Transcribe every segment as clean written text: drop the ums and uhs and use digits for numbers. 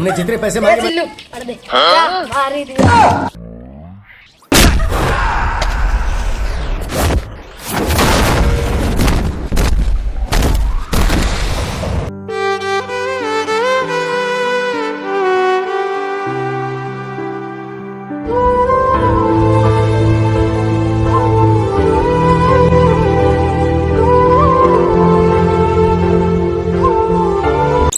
तुमने जितने पैसे मांगे मारी दिया।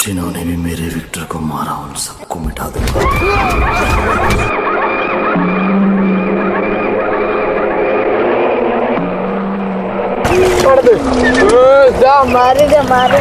जिन्होंने भी मेरे विक्टर को मारा उन सबको मिटा दूंगा। मारी दे मारी।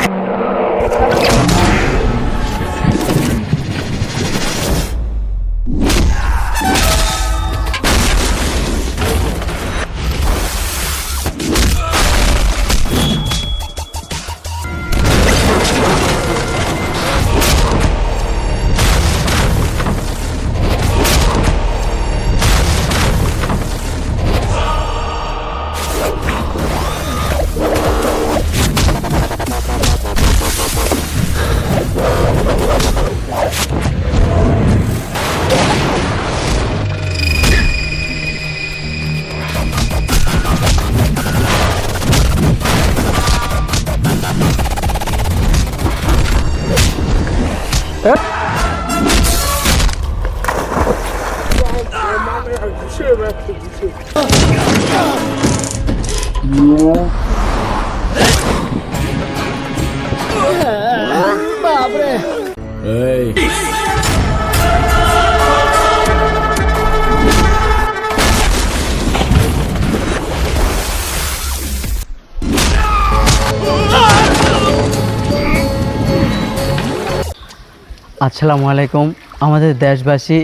আসসালামু আলাইকুম আমাদের দেশবাসী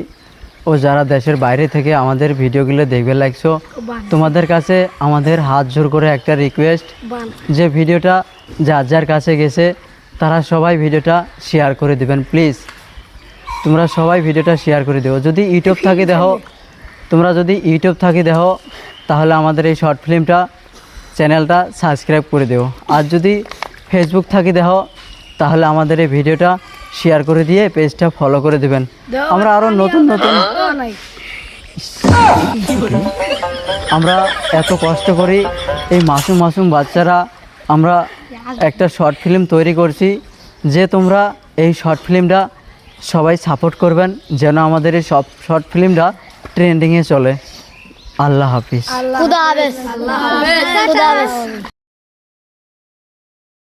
ও যারা দেশের বাইরে থেকে আমাদের ভিডিওগুলো দেখবে লাগছো, তোমাদের কাছে আমাদের হাত জোর করে একটা রিকোয়েস্ট, যে ভিডিওটা যার যার কাছে গেছে তারা সবাই ভিডিওটা শেয়ার করে দিবেন প্লিজ। তোমরা সবাই ভিডিওটা শেয়ার করে দিও। যদি ইউটিউব থাকি দেখো, তোমরা যদি ইউটিউব থাকি দেখো তাহলে আমাদের এই শর্ট ফিল্মটা চ্যানেলটা সাবস্ক্রাইব করে দিও। আর যদি ফেসবুক থাকি দেখো তাহলে আমাদের এই ভিডিওটা শেয়ার করে দিয়ে পেজটা ফলো করে দিবেন। আমরা আরও নতুন নতুন আমরা এত কষ্ট করি, এই মাসুম মাসুম বাচ্চারা আমরা একটা শর্ট ফিল্ম তৈরি করছি, যে তোমরা এই শর্ট ফিল্মটা সবাই সাপোর্ট করবেন যেন আমাদের এই সব শর্ট ফিল্মটা ট্রেন্ডিংয়ে চলে। আল্লাহ হাফিজ। खुदा हाफिज।